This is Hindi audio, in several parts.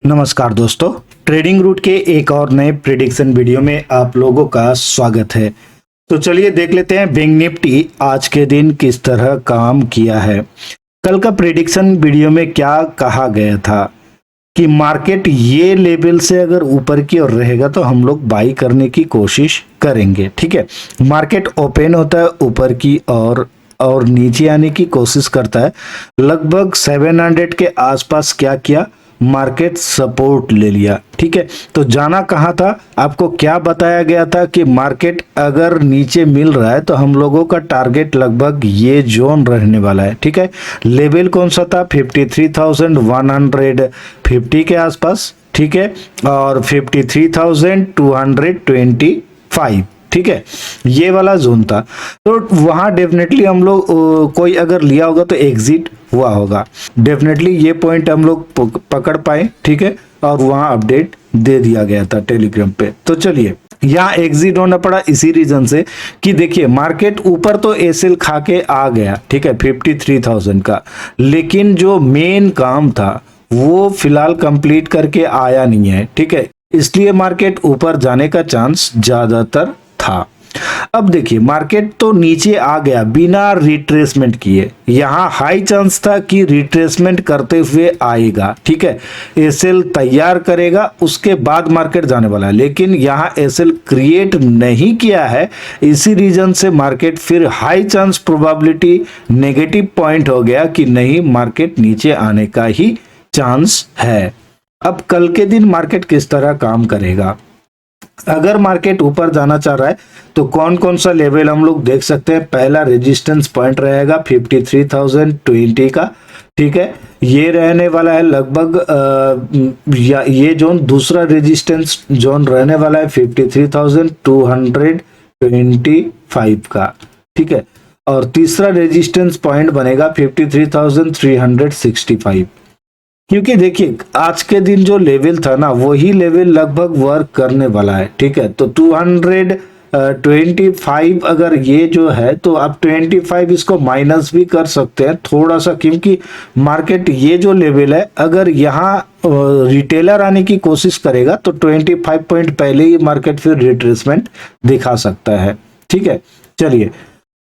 नमस्कार दोस्तों, ट्रेडिंग रूट के एक और नए प्रिडिक्शन वीडियो में आप लोगों का स्वागत है। तो चलिए देख लेते हैं बैंक निफ्टी आज के दिन किस तरह काम किया है। कल का प्रिडिक्शन वीडियो में क्या कहा गया था कि मार्केट ये लेवल से अगर ऊपर की ओर रहेगा तो हम लोग बाई करने की कोशिश करेंगे। ठीक है, मार्केट ओपन होता है ऊपर की और नीचे आने की कोशिश करता है। लगभग 700 के आसपास क्या किया, मार्केट सपोर्ट ले लिया। ठीक है, तो जाना कहाँ था, आपको क्या बताया गया था कि मार्केट अगर नीचे मिल रहा है तो हम लोगों का टारगेट लगभग ये जोन रहने वाला है। ठीक है, लेवल कौन सा था, 53,150 के आसपास। ठीक है, और 53,225। ठीक है, ये वाला जोन था। तो वहां डेफिनेटली हम लोग कोई अगर लिया होगा तो एग्जिट हुआ होगा। डेफिनेटली ये पॉइंट हम लोग पकड़ पाए। ठीक है, और वहां अपडेट दे दिया गया था टेलीग्राम पे। तो चलिए, यहाँ एग्जिट होना पड़ा इसी रीजन से कि देखिए मार्केट ऊपर तो एसएल खा के आ गया। ठीक है, 53,000 का, लेकिन जो मेन काम था वो फिलहाल कंप्लीट करके आया नहीं है। ठीक है, इसलिए मार्केट ऊपर जाने का चांस ज्यादातर था। अब देखिए मार्केट तो नीचे आ गया बिना रिट्रेसमेंट किए। यहां हाई चांस था कि रिट्रेसमेंट करते हुए आएगा। ठीक है, एसएल तैयार करेगा उसके बाद मार्केट जाने वाला है, लेकिन यहां एसएल क्रिएट नहीं किया है। इसी रीजन से मार्केट फिर high chance probability negative point हो गया कि नहीं, मार्केट नीचे आने का ही चांस है। अब कल के दिन मार्केट किस तरह काम करेगा, अगर मार्केट ऊपर जाना चाह रहा है तो कौन कौन सा लेवल हम लोग देख सकते हैं। पहला रेजिस्टेंस पॉइंट रहेगा 53,020 का। ठीक है, ये रहने वाला है लगभग ये जोन। दूसरा रेजिस्टेंस जोन रहने वाला है 53,225 का। ठीक है, और तीसरा रेजिस्टेंस पॉइंट बनेगा 53,365। क्योंकि देखिए आज के दिन जो लेवल था ना, वही लेवल लगभग वर्क करने वाला है। ठीक है, तो 225 अगर ये जो है तो आप 25 इसको माइनस भी कर सकते हैं थोड़ा सा, क्योंकि मार्केट ये जो लेवल है अगर यहाँ रिटेलर आने की कोशिश करेगा तो 25 पॉइंट पहले ही मार्केट फिर रिट्रेसमेंट दिखा सकता है। ठीक है, चलिए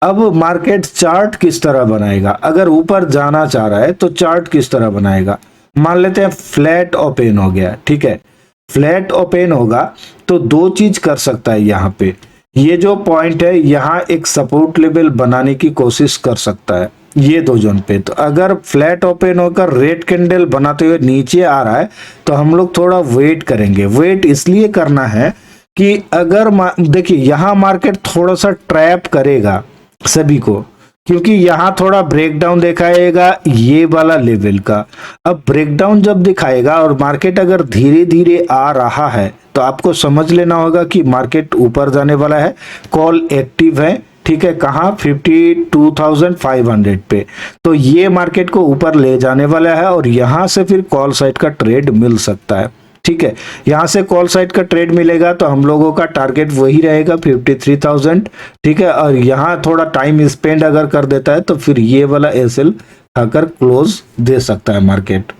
अब मार्केट चार्ट किस तरह बनाएगा। अगर ऊपर जाना चाह रहा है तो चार्ट किस तरह बनाएगा, मान लेते हैं फ्लैट ओपन हो गया। ठीक है, फ्लैट ओपन होगा तो दो चीज कर सकता है। यहाँ पे ये जो पॉइंट है यहाँ एक सपोर्ट लेवल बनाने की कोशिश कर सकता है ये दो जोन पे। तो अगर फ्लैट ओपन होकर रेड कैंडल बनाते हुए नीचे आ रहा है तो हम लोग थोड़ा वेट करेंगे। वेट इसलिए करना है कि अगर देखिए यहाँ मार्केट थोड़ा सा ट्रैप करेगा सभी को, क्योंकि यहां थोड़ा ब्रेकडाउन दिखाएगा ये वाला लेवल का। अब ब्रेकडाउन जब दिखाएगा और मार्केट अगर धीरे धीरे आ रहा है तो आपको समझ लेना होगा कि मार्केट ऊपर जाने वाला है। कॉल एक्टिव है। ठीक है, कहां, 52,500 पे। तो ये मार्केट को ऊपर ले जाने वाला है और यहां से फिर कॉल साइड का ट्रेड मिल सकता है। ठीक है, यहां से कॉल साइड का ट्रेड मिलेगा तो हम लोगों का टारगेट वही रहेगा 53,000। ठीक है, और यहां थोड़ा टाइम स्पेंड अगर कर देता है तो फिर ये वाला एसएल खाकर क्लोज दे सकता है मार्केट।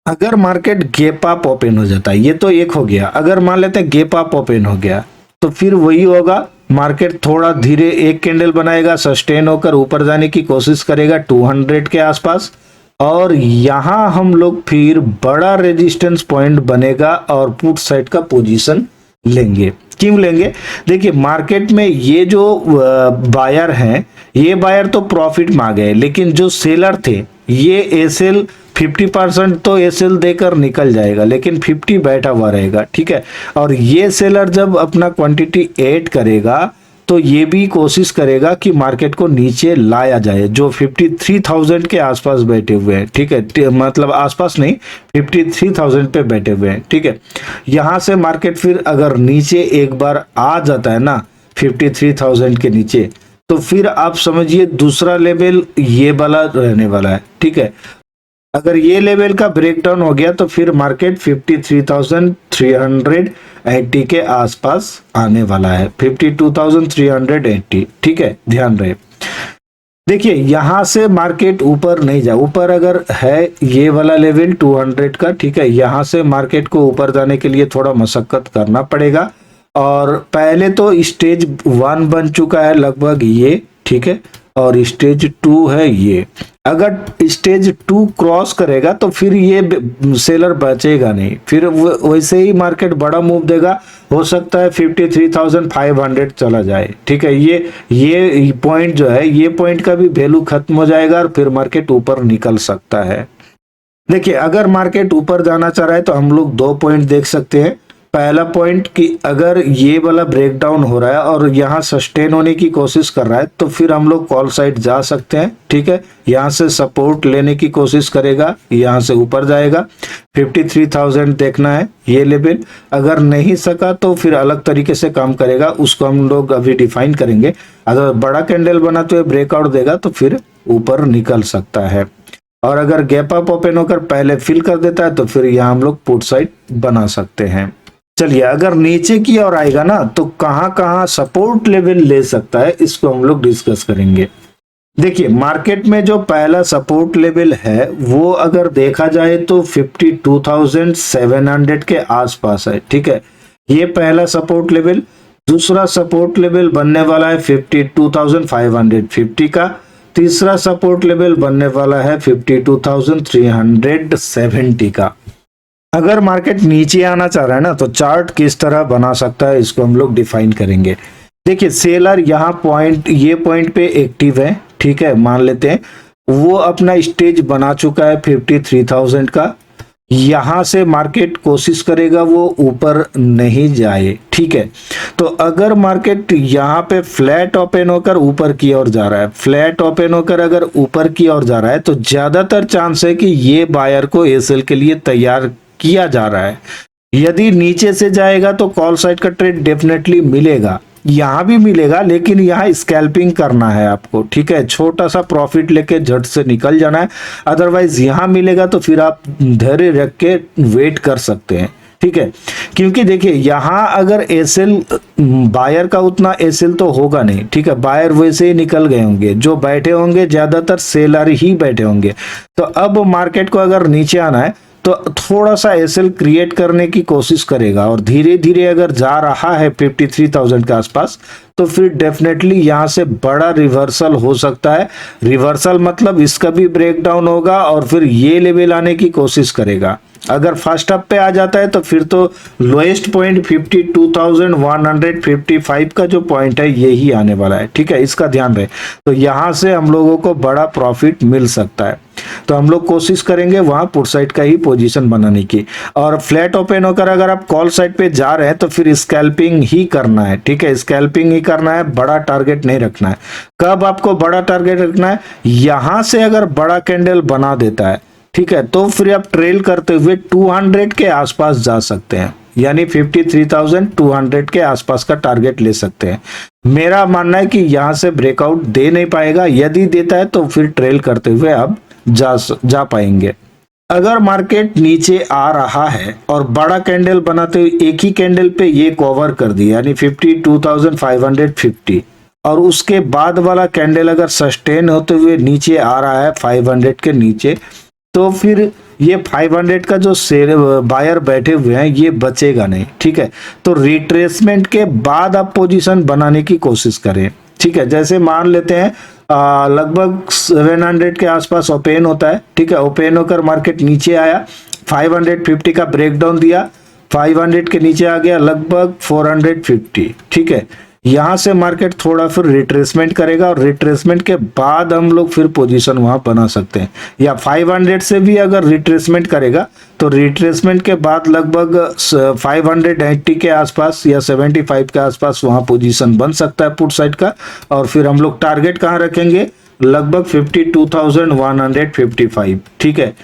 अगर मार्केट गैप अप ओपन हो जाता है, ये तो एक हो गया। अगर मान लेते हैं गैप अप ओपन हो गया तो फिर वही होगा, मार्केट थोड़ा धीरे एक कैंडल बनाएगा, सस्टेन होकर ऊपर जाने की कोशिश करेगा 200 के आसपास, और यहां हम लोग फिर बड़ा रेजिस्टेंस पॉइंट बनेगा और पुट साइड का पोजीशन लेंगे। क्यों लेंगे, देखिए मार्केट में ये जो बायर हैं, ये बायर तो प्रॉफिट में आ गए, लेकिन जो सेलर थे ये एसएल 50% तो एसएल देकर निकल जाएगा, लेकिन 50 बैठा हुआ रहेगा। ठीक है, और ये सेलर जब अपना क्वांटिटी ऐड करेगा तो ये भी कोशिश करेगा कि मार्केट को नीचे लाया जाए, जो 53,000 के आसपास बैठे हुए हैं। ठीक है, मतलब आसपास नहीं, 53,000 पे बैठे हुए हैं। ठीक है, यहां से मार्केट फिर अगर नीचे एक बार आ जाता है ना 53,000 के नीचे, तो फिर आप समझिए दूसरा लेवल ये वाला रहने वाला है। ठीक है, अगर ये लेवल का ब्रेकडाउन हो गया तो फिर मार्केट 53,380 के आसपास आने वाला है, 52,380। ठीक है, ध्यान रहे। देखिए यहां से मार्केट ऊपर नहीं जा, ऊपर अगर है ये वाला लेवल 200 का, ठीक है, यहां से मार्केट को ऊपर जाने के लिए थोड़ा मशक्कत करना पड़ेगा। और पहले तो स्टेज 1 बन चुका है लगभग ये, ठीक है, और स्टेज 2 है ये। अगर स्टेज 2 क्रॉस करेगा तो फिर ये सेलर बचेगा नहीं, फिर वैसे ही मार्केट बड़ा मूव देगा, हो सकता है 53,500 चला जाए, ठीक है। ये पॉइंट जो है, ये पॉइंट का भी वैल्यू खत्म हो जाएगा और फिर मार्केट ऊपर निकल सकता है। देखिए अगर मार्केट ऊपर जाना चाह रहा है तो हम लोग 2 पॉइंट देख सकते हैं। पहला पॉइंट कि अगर ये वाला ब्रेकडाउन हो रहा है और यहाँ सस्टेन होने की कोशिश कर रहा है तो फिर हम लोग कॉल साइड जा सकते हैं, ठीक है। यहाँ से सपोर्ट लेने की कोशिश करेगा, यहाँ से ऊपर जाएगा, 53,000 देखना है ये लेवल। अगर नहीं सका तो फिर अलग तरीके से काम करेगा, उसको हम लोग अभी डिफाइन करेंगे। अगर बड़ा कैंडल बनाते हुए ब्रेकआउट देगा तो फिर ऊपर निकल सकता है, और अगर गैप अप ओपन होकर पहले फिल कर देता है तो फिर यहाँ हम लोग पुट साइड बना सकते हैं। चलिए अगर नीचे की ओर आएगा ना तो कहां कहां सपोर्ट लेवल ले सकता है, इसको हम लोग डिस्कस करेंगे। देखिए मार्केट में जो पहला सपोर्ट लेवल है वो अगर देखा जाए तो 52,700 के आसपास है, ठीक है, ये पहला सपोर्ट लेवल। दूसरा सपोर्ट लेवल बनने वाला है 52,550 का। तीसरा सपोर्ट लेवल बनने वाला है 52,370 का। अगर मार्केट नीचे आना चाह रहा है ना तो चार्ट किस तरह बना सकता है, इसको हम लोग डिफाइन करेंगे। देखिए सेलर यहाँ पॉइंट, ये पॉइंट पे एक्टिव है, ठीक है, मान लेते हैं वो अपना स्टेज बना चुका है 53,000 का। यहां से मार्केट कोशिश करेगा वो ऊपर नहीं जाए, ठीक है। तो अगर मार्केट यहाँ पे फ्लैट ओपन होकर ऊपर की ओर जा रहा है, फ्लैट ओपन होकर अगर ऊपर की ओर जा रहा है तो ज्यादातर चांस है कि ये बायर को एसएल के लिए तैयार किया जा रहा है। यदि नीचे से जाएगा तो कॉल साइड का ट्रेड डेफिनेटली मिलेगा, यहां भी मिलेगा, लेकिन यहां स्कैल्पिंग करना है आपको, ठीक है, छोटा सा प्रॉफिट लेके झट से निकल जाना है। अदरवाइज यहां मिलेगा तो फिर आप धैर्य रख के वेट कर सकते हैं, ठीक है। क्योंकि देखिए यहां अगर एसएल, बायर का उतना एसएल तो होगा नहीं, ठीक है, बायर वैसे ही निकल गए होंगे, जो बैठे होंगे ज्यादातर सेलर ही बैठे होंगे। तो अब मार्केट को अगर नीचे आना है तो थोड़ा सा एसएल क्रिएट करने की कोशिश करेगा, और धीरे धीरे अगर जा रहा है 53,000 के आसपास तो फिर डेफिनेटली यहां से बड़ा रिवर्सल हो सकता है। रिवर्सल मतलब इसका भी ब्रेकडाउन होगा और फिर ये लेवल आने की कोशिश करेगा। अगर फर्स्ट अप पे आ जाता है तो फिर तो लोएस्ट पॉइंट 52,155 का जो पॉइंट है यही आने वाला है, ठीक है, इसका ध्यान रहे। तो यहां से हम लोगों को बड़ा प्रॉफिट मिल सकता है, तो हम लोग कोशिश करेंगे वहां पुट साइड का ही पोजीशन बनाने की। और फ्लैट ओपन होकर अगर आप कॉल साइड पे जा रहे हैं तो फिर स्कैल्पिंग ही करना है, ठीक है, स्कैल्पिंग ही करना है, बड़ा टारगेट नहीं रखना है। कब आपको बड़ा टारगेट रखना है, यहां से अगर बड़ा कैंडल बना देता है, ठीक है, तो फिर आप ट्रेल करते हुए 200 के आसपास जा सकते हैं, यानी 53,200 के आसपास का टारगेट ले सकते हैं। मेरा मानना है कि यहां से ब्रेकआउट दे नहीं पाएगा, यदि देता है तो फिर ट्रेल करते हुए आप जा पाएंगे। अगर मार्केट नीचे आ रहा है और बड़ा कैंडल बनाते हुए एक ही कैंडल पे ये कवर कर दिया, यानी 52,550, और उसके बाद वाला कैंडल अगर सस्टेन होते हुए नीचे आ रहा है 500 के नीचे, तो फिर ये 500 का जो बायर बैठे हुए हैं ये बचेगा नहीं, ठीक है। तो रिट्रेसमेंट के बाद आप पोजीशन बनाने की कोशिश करें, ठीक है। जैसे मान लेते हैं लगभग 700 के आसपास ओपन होता है, ठीक है, ओपन होकर मार्केट नीचे आया, 550 का ब्रेकडाउन दिया, 500 के नीचे आ गया लगभग 450, ठीक है। यहां से मार्केट थोड़ा फिर रिट्रेसमेंट करेगा और रिट्रेसमेंट के बाद हम लोग फिर पोजीशन वहां बना सकते हैं, या 500 से भी अगर रिट्रेसमेंट करेगा तो रिट्रेसमेंट के बाद लगभग 580 के आसपास या 75 के आसपास वहां पोजीशन बन सकता है पुट साइड का। और फिर हम लोग टारगेट कहां रखेंगे, लगभग 52,155, ठीक है।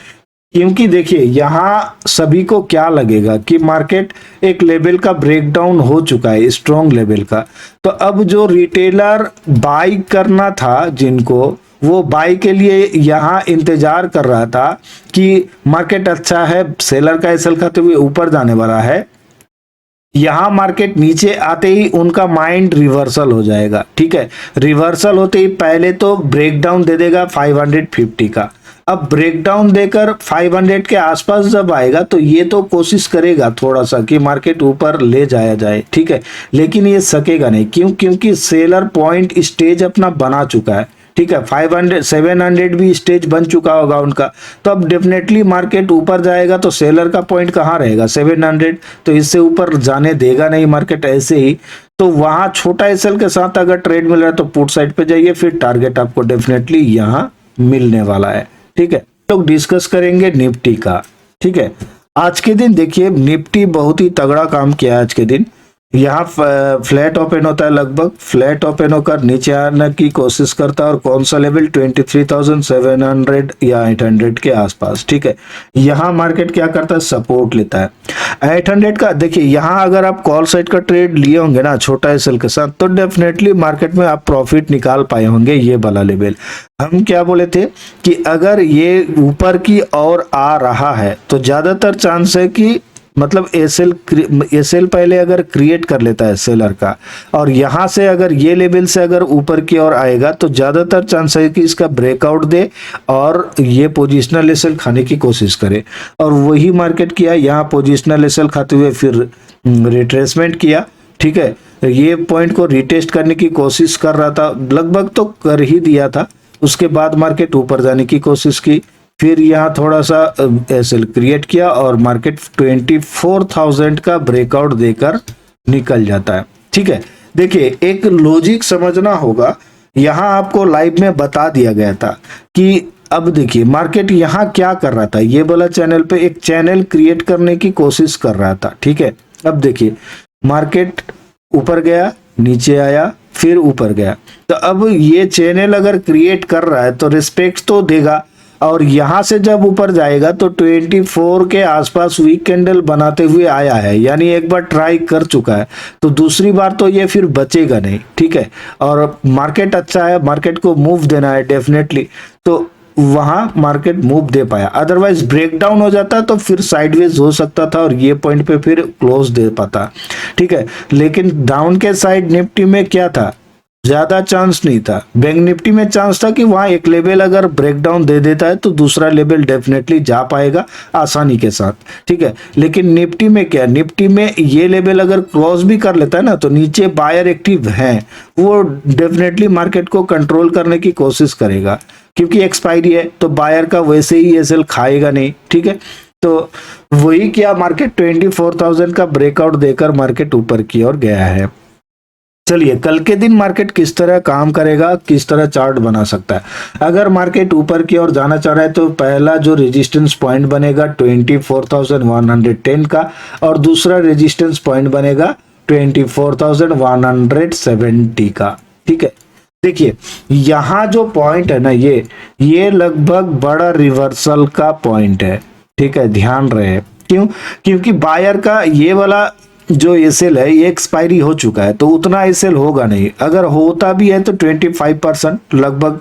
क्योंकि देखिए यहां सभी को क्या लगेगा कि मार्केट एक लेवल का ब्रेकडाउन हो चुका है, स्ट्रॉन्ग लेवल का, तो अब जो रिटेलर बाई करना था जिनको, वो बाई के लिए यहां इंतजार कर रहा था कि मार्केट अच्छा है, सेलर का एसएल खाते हुए ऊपर जाने वाला है, यहाँ मार्केट नीचे आते ही उनका माइंड रिवर्सल हो जाएगा, ठीक है। रिवर्सल होते ही पहले तो ब्रेकडाउन दे देगा 550 का। अब ब्रेकडाउन देकर 500 के आसपास जब आएगा तो ये तो कोशिश करेगा थोड़ा सा कि मार्केट ऊपर ले जाया जाए, ठीक है, लेकिन ये सकेगा नहीं। क्यों? क्योंकि सेलर पॉइंट स्टेज अपना बना चुका है, ठीक है। 500 700 भी स्टेज बन चुका होगा उनका, तो अब डेफिनेटली मार्केट ऊपर जाएगा तो सेलर का पॉइंट कहाँ रहेगा? 700, तो इससे ऊपर जाने देगा नहीं मार्केट ऐसे ही। तो वहां छोटा एसएल के साथ अगर ट्रेड मिल रहा है तो पुट साइड पे जाइए, फिर टारगेट आपको डेफिनेटली यहाँ मिलने वाला है, ठीक है। तो डिस्कस करेंगे निफ्टी का, ठीक है। आज के दिन देखिए निफ्टी बहुत ही तगड़ा काम किया आज के दिन। यहाँ फ्लैट ओपन होता है, लगभग फ्लैट ओपन होकर नीचे आने की कोशिश करता है, और कौन सा लेवल? 23,700 या 800 के आसपास, ठीक है। यहाँ मार्केट क्या करता है? सपोर्ट लेता है 800 का। देखिए यहाँ अगर आप कॉल साइड का ट्रेड लिए होंगे ना छोटा एसएल के साथ, तो डेफिनेटली मार्केट में आप प्रॉफिट निकाल पाए होंगे। ये वाला लेवल हम क्या बोले थे कि अगर ये ऊपर की ओर आ रहा है तो ज्यादातर चांस है कि मतलब एसएल पहले अगर क्रिएट कर लेता है सेलर का, और यहां से अगर ये लेवल से अगर ऊपर की ओर आएगा तो ज्यादातर चांस है कि इसका ब्रेकआउट दे और ये पोजिशनल एसएल खाने की कोशिश करे। और वही मार्केट किया, यहाँ पोजिशनल एसएल खाते हुए फिर रिट्रेसमेंट किया, ठीक है। ये पॉइंट को रिटेस्ट करने की कोशिश कर रहा था, लगभग तो कर ही दिया था। उसके बाद मार्केट ऊपर जाने की कोशिश की, फिर यहाँ थोड़ा सा एसएल क्रिएट किया और मार्केट 24,000 का ब्रेकआउट देकर निकल जाता है, ठीक है। देखिए एक लॉजिक समझना होगा, यहाँ आपको लाइव में बता दिया गया था कि अब देखिए मार्केट यहाँ क्या कर रहा था, ये वाला चैनल पे एक चैनल क्रिएट करने की कोशिश कर रहा था, ठीक है। अब देखिए मार्केट ऊपर गया, नीचे आया, फिर ऊपर गया, तो अब ये चैनल अगर क्रिएट कर रहा है तो रिस्पेक्ट तो देगा, और यहां से जब ऊपर जाएगा तो 24 के आसपास वीक कैंडल बनाते हुए आया है, यानी एक बार ट्राई कर चुका है, तो दूसरी बार तो ये फिर बचेगा नहीं, ठीक है। और मार्केट अच्छा है, मार्केट को मूव देना है डेफिनेटली, तो वहां मार्केट मूव दे पाया। अदरवाइज ब्रेकडाउन हो जाता तो फिर साइडवेज हो सकता था और ये पॉइंट पे फिर क्लोज दे पाता, ठीक है। लेकिन डाउन के साइड निफ्टी में क्या था? ज्यादा चांस नहीं था। बैंक निफ्टी में चांस था कि वहां एक लेवल अगर ब्रेकडाउन दे देता है तो दूसरा लेवल डेफिनेटली जा पाएगा आसानी के साथ, ठीक है। लेकिन निफ्टी में क्या? निफ्टी में ये लेवल अगर क्रॉस भी कर लेता है ना तो नीचे बायर एक्टिव है, वो डेफिनेटली मार्केट को कंट्रोल करने की कोशिश करेगा, क्योंकि एक्सपायरी है तो बायर का वैसे ही एसएल खाएगा नहीं, ठीक है। तो वही क्या, मार्केट 24,000 का ब्रेकआउट देकर मार्केट ऊपर की ओर गया है। चलिए कल के दिन मार्केट किस तरह काम करेगा, किस तरह चार्ट बना सकता है। अगर मार्केट ऊपर की ओर जाना चाह रहा है तो पहला जो रेजिस्टेंस पॉइंट बनेगा 24,110 का, और दूसरा रेजिस्टेंस पॉइंट बनेगा 24,170 का, ठीक है। देखिए यहाँ जो पॉइंट है ना, ये लगभग बड़ा रिवर्सल का पॉइंट है, ठीक है, ध्यान रहे। क्यों? क्योंकि बायर का ये वाला जो एसएल है ये एक्सपायरी हो चुका है, तो उतना एसएल होगा नहीं। अगर होता भी है तो 25% लगभग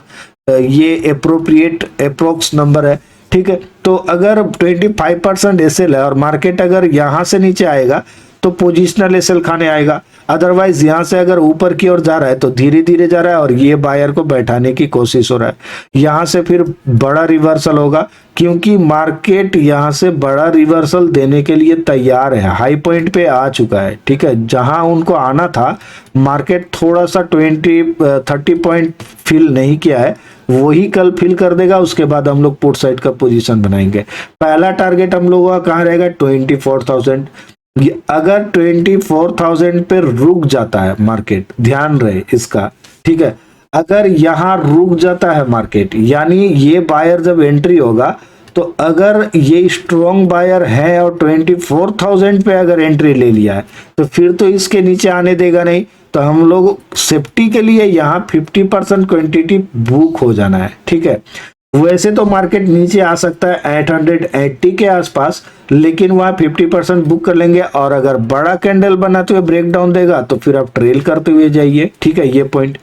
ये अप्रोक्स नंबर है, ठीक है। तो अगर 25% एसएल है और मार्केट अगर यहाँ से नीचे आएगा तो पोजिशनल एसएल खाने आएगा। अदरवाइज यहाँ से अगर ऊपर की ओर जा रहा है तो धीरे धीरे जा रहा है और ये बायर को बैठाने की कोशिश हो रहा है। यहाँ से फिर बड़ा रिवर्सल होगा, क्योंकि मार्केट यहाँ से बड़ा रिवर्सल देने के लिए तैयार है, हाई पॉइंट पे आ चुका है, ठीक है। जहां उनको आना था मार्केट थोड़ा सा 20-30 पॉइंट फिल नहीं किया है, वही कल फिल कर देगा। उसके बाद हम लोग पुट साइड का पोजीशन बनाएंगे। पहला टारगेट हम लोगों का कहाँ रहेगा? 24,000। अगर 24,000 पे रुक जाता है मार्केट, ध्यान रहे इसका, ठीक है। अगर यहाँ रुक जाता है मार्केट, यानी ये बायर जब एंट्री होगा तो अगर ये स्ट्रॉन्ग बायर है और 24,000 पे अगर एंट्री ले लिया है तो फिर तो इसके नीचे आने देगा नहीं। तो हम लोग सेफ्टी के लिए यहाँ 50% क्वांटिटी बुक हो जाना है, ठीक है। वैसे तो मार्केट नीचे आ सकता है 880 के आसपास, लेकिन वहां 50% बुक कर लेंगे, और अगर बड़ा कैंडल बनाते हुए ब्रेक डाउन देगा तो फिर आप ट्रेल करते हुए जाइए, ठीक है। ये पॉइंट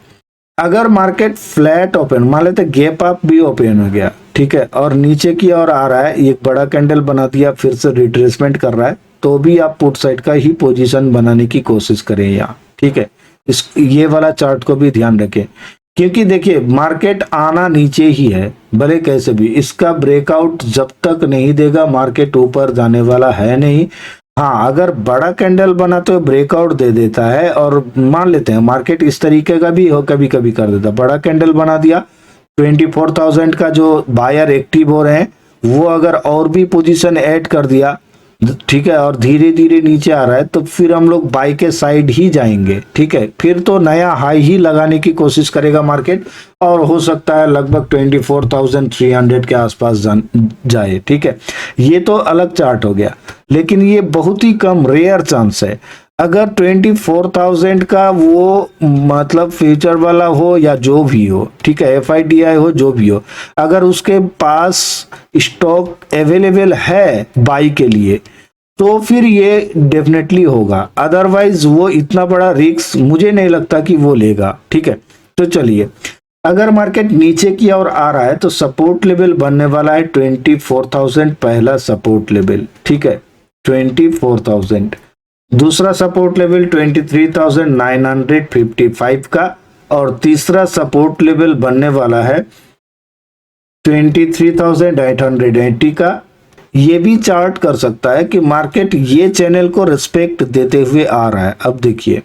अगर मार्केट फ्लैट ओपन, मान लेते गैप अप भी ओपन हो गया, ठीक है, और नीचे की ओर आ रहा है, एक बड़ा कैंडल बना दिया, फिर से रिट्रेसमेंट कर रहा है, तो भी आप पुट साइड का ही पोजीशन बनाने की कोशिश करें यहाँ, ठीक है। इस ये वाला चार्ट को भी ध्यान रखें, क्योंकि देखिए मार्केट आना नीचे ही है भले कैसे भी, इसका ब्रेकआउट जब तक नहीं देगा मार्केट ऊपर जाने वाला है नहीं। हाँ, अगर बड़ा कैंडल बना तो ब्रेकआउट दे देता है, और मान लेते हैं मार्केट इस तरीके का भी हो कभी कभी कर देता, बड़ा कैंडल बना दिया 24,000 का जो बायर एक्टिव हो रहे हैं वो अगर और भी पोजीशन ऐड कर दिया, ठीक है, और धीरे धीरे नीचे आ रहा है, तो फिर हम लोग बाई के साइड ही जाएंगे, ठीक है। फिर तो नया हाई ही लगाने की कोशिश करेगा मार्केट, और हो सकता है लगभग 24,300 के आसपास जाए, ठीक है। ये तो अलग चार्ट हो गया, लेकिन ये बहुत ही कम रेयर चांस है। अगर 24,000 का वो मतलब फ्यूचर वाला हो या जो भी हो, ठीक है, FIDI हो जो भी हो, अगर उसके पास स्टॉक अवेलेबल है बाई के लिए तो फिर ये डेफिनेटली होगा, अदरवाइज वो इतना बड़ा रिस्क मुझे नहीं लगता कि वो लेगा, ठीक है। तो चलिए, अगर मार्केट नीचे की ओर आ रहा है तो सपोर्ट लेवल बनने वाला है 24,000 पहला सपोर्ट लेवल, ठीक है, 24,000। दूसरा सपोर्ट लेवल 23,955 का, और तीसरा सपोर्ट लेवल बनने वाला है 23,880 का। ये भी चार्ट कर सकता है कि मार्केट ये चैनल को रिस्पेक्ट देते हुए आ रहा है। अब देखिए,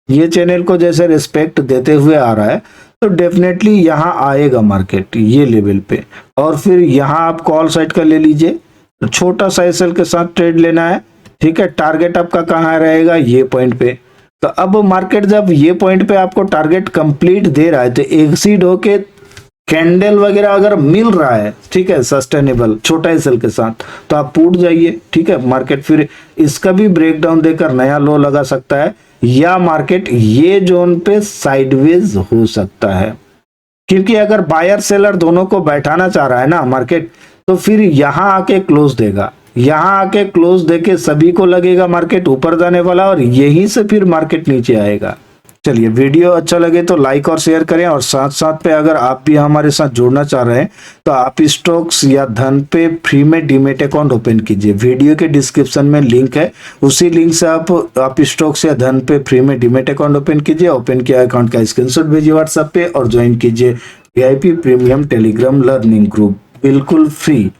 ये चैनल को जैसे रिस्पेक्ट देते हुए आ रहा है तो डेफिनेटली यहाँ आएगा मार्केट ये लेवल पे, और फिर यहाँ आप कॉल साइड का ले लीजिए, छोटा सा एसएल के साथ ट्रेड लेना है, ठीक है। टारगेट आपका कहाँ रहेगा, ये पॉइंट पे। तो अब मार्केट जब ये पॉइंट पे आपको टारगेट कंप्लीट दे रहा है तो एक्सीड होके कैंडल वगैरह अगर मिल रहा है, ठीक है, सस्टेनेबल छोटा एसएल के साथ, तो आप पुट जाइए, ठीक है। मार्केट फिर इसका भी ब्रेकडाउन देकर नया लो लगा सकता है, या मार्केट ये जोन पे साइडवेज हो सकता है, क्योंकि अगर बायर सेलर दोनों को बैठाना चाह रहा है ना मार्केट, तो फिर यहाँ आके क्लोज देगा, यहाँ आके क्लोज देके सभी को लगेगा मार्केट ऊपर जाने वाला, और यहीं से फिर मार्केट नीचे आएगा। चलिए, वीडियो अच्छा लगे तो लाइक और शेयर करें, और साथ साथ पे अगर आप भी हमारे साथ जुड़ना चाह रहे हैं तो आप स्टॉक्स या धन पे फ्री में डीमेट अकाउंट ओपन कीजिए, वीडियो के डिस्क्रिप्शन में लिंक है, उसी लिंक से आप स्टॉक्स या धन पे फ्री में डीमेट अकाउंट ओपन कीजिए। ओपन किया अकाउंट का स्क्रीनशॉट भेजिए व्हाट्सएप पे, और ज्वाइन कीजिए VIP premium Telegram learning group, बिल्कुल फ्री।